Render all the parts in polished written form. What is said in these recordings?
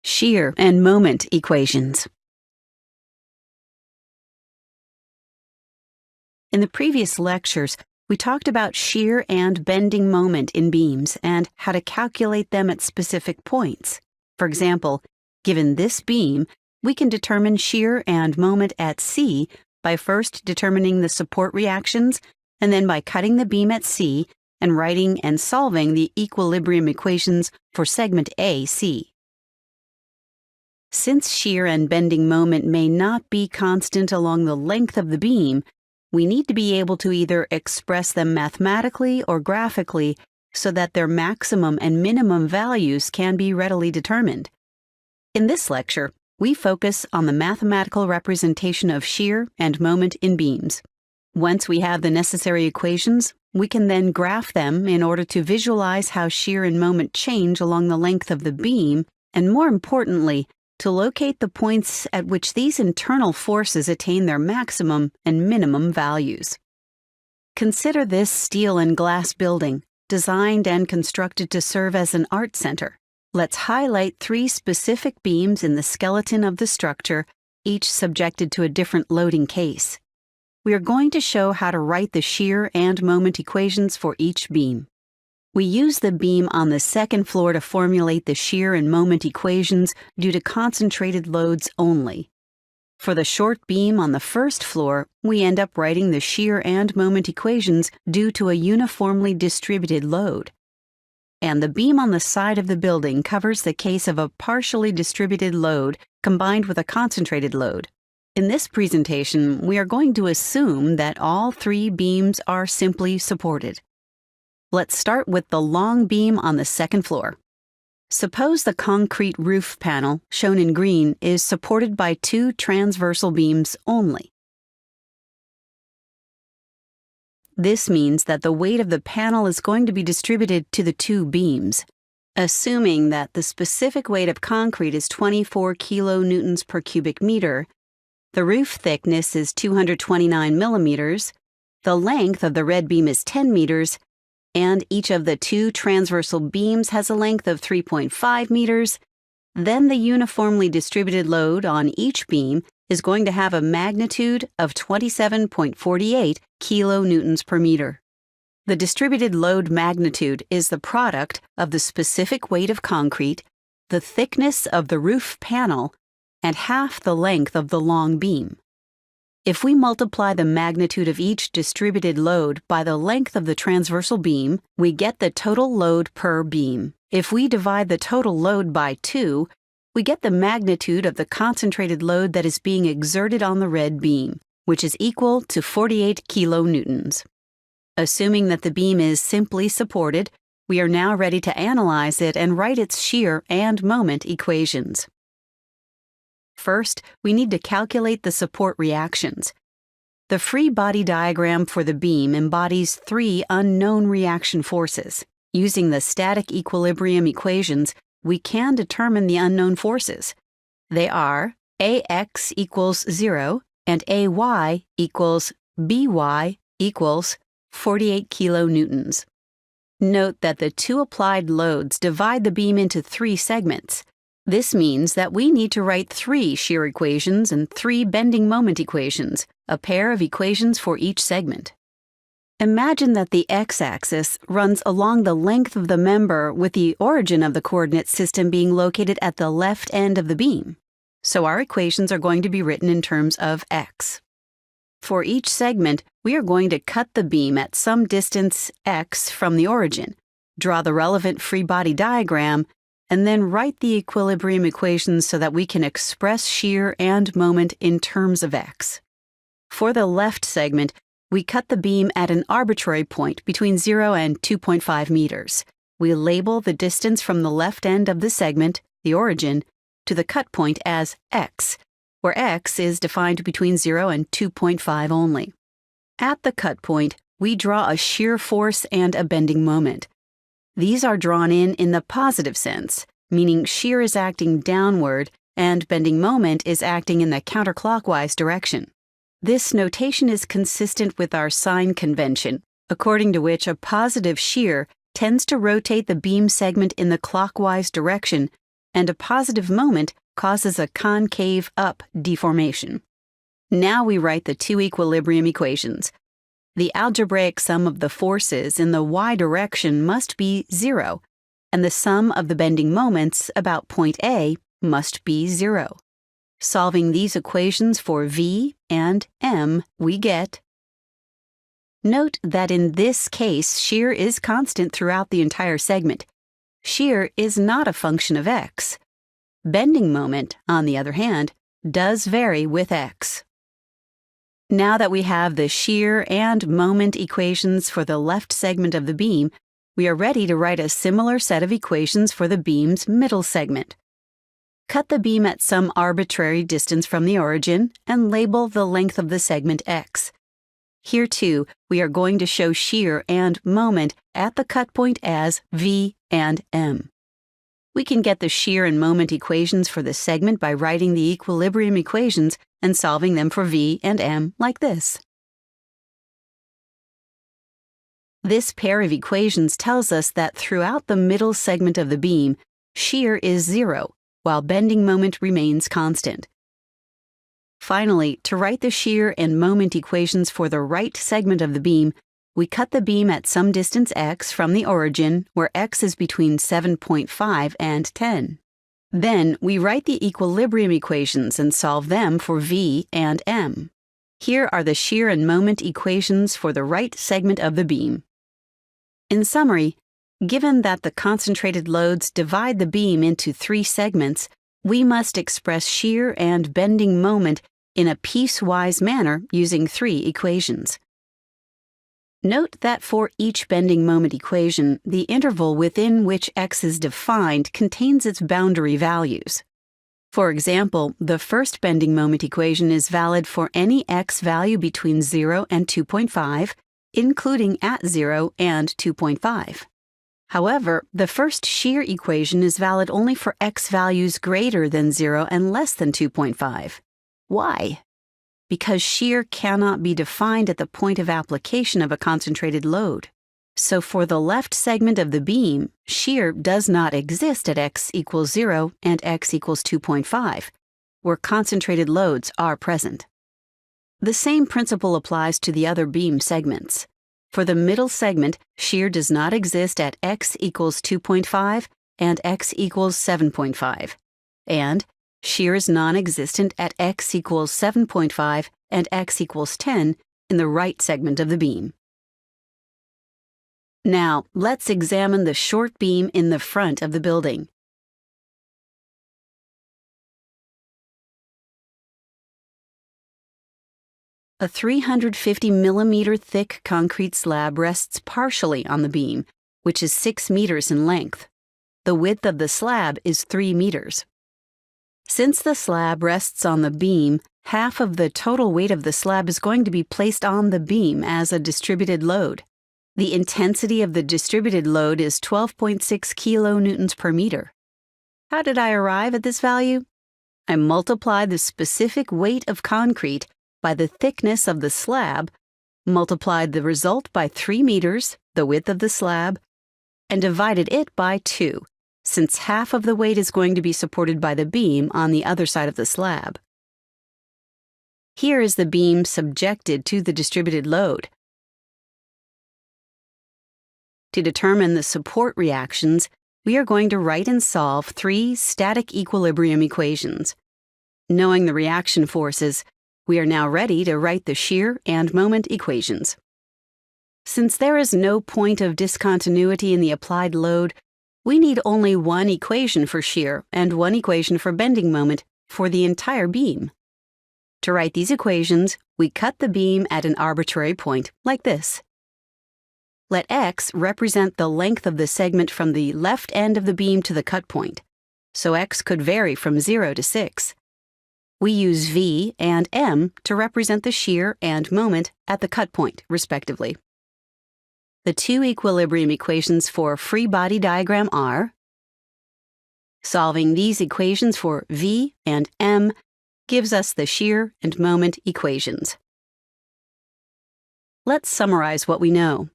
Shear and moment equations. In the previous lectures, we talked about shear and bending moment in beams and how to calculate them at specific points. For example, given this beam, we can determine shear and moment at C by first determining the support reactions and then by cutting the beam at C and writing and solving the equilibrium equations for segment AC. Since shear and bending moment may not be constant along the length of the beam, we need to be able to either express them mathematically or graphically so that their maximum and minimum values can be readily determined. In this lecture, we focus on the mathematical representation of shear and moment in beams. Once we have the necessary equations, we can then graph them in order to visualize how shear and moment change along the length of the beam, and more importantly, to locate the points at which these internal forces attain their maximum and minimum values. Consider this steel and glass building, designed and constructed to serve as an art center. Let's highlight 3 specific beams in the skeleton of the structure, each subjected to a different loading case. We are going to show how to write the shear and moment equations for each beam. We use the beam on the second floor to formulate the shear and moment equations due to concentrated loads only. For the short beam on the first floor, we end up writing the shear and moment equations due to a uniformly distributed load. And the beam on the side of the building covers the case of a partially distributed load combined with a concentrated load. In this presentation, we are going to assume that all 3 beams are simply supported. Let's start with the long beam on the second floor. Suppose the concrete roof panel, shown in green, is supported by 2 transversal beams only. This means that the weight of the panel is going to be distributed to the 2 beams. Assuming that the specific weight of concrete is 24 kilonewtons per cubic meter, the roof thickness is 229 millimeters, the length of the red beam is 10 meters, and each of the 2 transversal beams has a length of 3.5 meters, then the uniformly distributed load on each beam is going to have a magnitude of 27.48 kilonewtons per meter. The distributed load magnitude is the product of the specific weight of concrete, the thickness of the roof panel, and half the length of the long beam. If we multiply the magnitude of each distributed load by the length of the transversal beam, we get the total load per beam. If we divide the total load by 2, we get the magnitude of the concentrated load that is being exerted on the red beam, which is equal to 48 kilonewtons. Assuming that the beam is simply supported, we are now ready to analyze it and write its shear and moment equations. First, we need to calculate the support reactions. The free body diagram for the beam embodies 3 unknown reaction forces. Using the static equilibrium equations, we can determine the unknown forces. They are AX equals 0 and AY equals BY equals 48 kilonewtons. Note that the 2 applied loads divide the beam into 3 segments. This means that we need to write 3 shear equations and 3 bending moment equations, a pair of equations for each segment. Imagine that the x-axis runs along the length of the member with the origin of the coordinate system being located at the left end of the beam. So our equations are going to be written in terms of x. For each segment, we are going to cut the beam at some distance x from the origin, draw the relevant free body diagram, and then write the equilibrium equations so that we can express shear and moment in terms of x. For the left segment, we cut the beam at an arbitrary point between 0 and 2.5 meters. We label the distance from the left end of the segment, the origin, to the cut point as x, where x is defined between 0 and 2.5 only. At the cut point, we draw a shear force and a bending moment. These are drawn in the positive sense, meaning shear is acting downward and bending moment is acting in the counterclockwise direction. This notation is consistent with our sign convention, according to which a positive shear tends to rotate the beam segment in the clockwise direction and a positive moment causes a concave up deformation. Now we write the two equilibrium equations. The algebraic sum of the forces in the y direction must be 0, and the sum of the bending moments about point A must be 0. Solving these equations for V and M, we get. Note that in this case, shear is constant throughout the entire segment. Shear is not a function of x. Bending moment, on the other hand, does vary with x. Now that we have the shear and moment equations for the left segment of the beam, we are ready to write a similar set of equations for the beam's middle segment. Cut the beam at some arbitrary distance from the origin and label the length of the segment x. Here too, we are going to show shear and moment at the cut point as V and M. We can get the shear and moment equations for the segment by writing the equilibrium equations and solving them for V and M like this. This pair of equations tells us that throughout the middle segment of the beam, shear is 0, while bending moment remains constant. Finally, to write the shear and moment equations for the right segment of the beam, we cut the beam at some distance x from the origin, where x is between 7.5 and 10. Then, we write the equilibrium equations and solve them for V and M. Here are the shear and moment equations for the right segment of the beam. In summary, given that the concentrated loads divide the beam into 3 segments, we must express shear and bending moment in a piecewise manner using 3 equations. Note that for each bending moment equation, the interval within which x is defined contains its boundary values. For example, the first bending moment equation is valid for any x value between 0 and 2.5, including at 0 and 2.5. However, the first shear equation is valid only for x values greater than 0 and less than 2.5. Why? Because shear cannot be defined at the point of application of a concentrated load. So for the left segment of the beam, shear does not exist at x equals 0 and x equals 2.5, where concentrated loads are present. The same principle applies to the other beam segments. For the middle segment, shear does not exist at x equals 2.5 and x equals 7.5, and shear is non-existent at x equals 7.5 and x equals 10 in the right segment of the beam. Now, let's examine the short beam in the front of the building. A 350 millimeter thick concrete slab rests partially on the beam, which is 6 meters in length. The width of the slab is 3 meters. Since the slab rests on the beam, half of the total weight of the slab is going to be placed on the beam as a distributed load. The intensity of the distributed load is 12.6 kilonewtons per meter. How did I arrive at this value? I multiplied the specific weight of concrete by the thickness of the slab, multiplied the result by 3 meters, the width of the slab, and divided it by 2, since half of the weight is going to be supported by the beam on the other side of the slab. Here is the beam subjected to the distributed load. To determine the support reactions, we are going to write and solve 3 static equilibrium equations. Knowing the reaction forces, we are now ready to write the shear and moment equations. Since there is no point of discontinuity in the applied load, we need only one equation for shear and one equation for bending moment for the entire beam. To write these equations, we cut the beam at an arbitrary point, like this. Let x represent the length of the segment from the left end of the beam to the cut point, so x could vary from 0 to 6. We use V and M to represent the shear and moment at the cut point, respectively. The 2 equilibrium equations for free body diagram are: solving these equations for V and M gives us the shear and moment equations. Let's summarize what we know.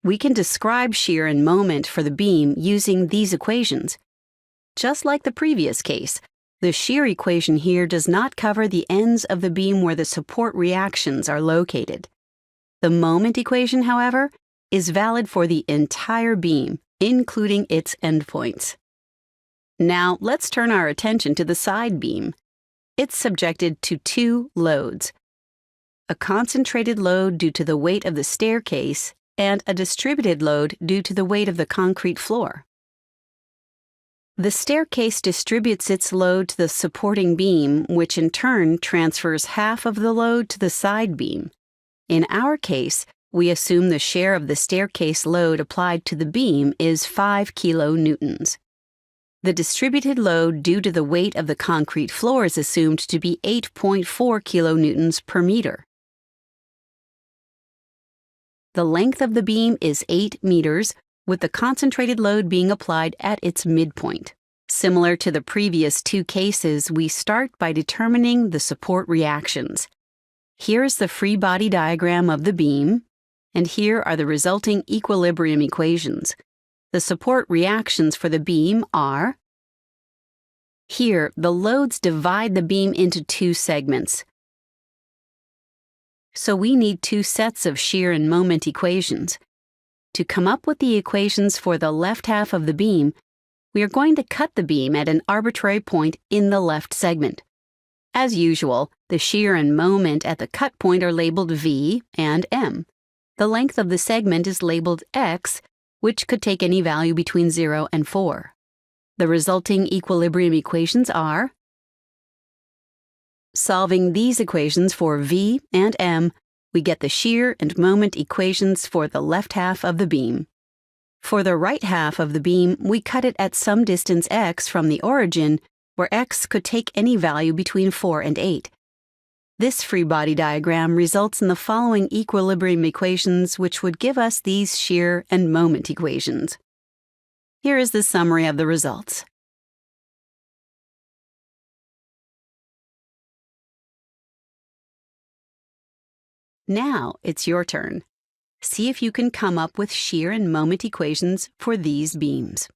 We can describe shear and moment for the beam using these equations. just like the previous case, the shear equation here does not cover the ends of the beam where the support reactions are located. The moment equation, however, is valid for the entire beam, including its endpoints. Now, let's turn our attention to the side beam. It's subjected to two loads: a concentrated load due to the weight of the staircase and a distributed load due to the weight of the concrete floor. The staircase distributes its load to the supporting beam, which in turn transfers half of the load to the side beam. In our case, we assume the share of the staircase load applied to the beam is 5 kilonewtons. The distributed load due to the weight of the concrete floor is assumed to be 8.4 kilonewtons per meter. The length of the beam is 8 meters, with the concentrated load being applied at its midpoint. Similar to the previous two cases, we start by determining the support reactions. Here is the free body diagram of the beam, and here are the resulting equilibrium equations. The support reactions for the beam are: here, the loads divide the beam into two segments. So we need two sets of shear and moment equations. To come up with the equations for the left half of the beam, we are going to cut the beam at an arbitrary point in the left segment. As usual, the shear and moment at the cut point are labeled V and M. The length of the segment is labeled X, which could take any value between 0 and 4. The resulting equilibrium equations are: solving these equations for V and M, we get the shear and moment equations for the left half of the beam. For the right half of the beam, we cut it at some distance x from the origin, where x could take any value between 4 and 8. This free body diagram results in the following equilibrium equations, which would give us these shear and moment equations. Here is the summary of the results. Now it's your turn. See if you can come up with shear and moment equations for these beams.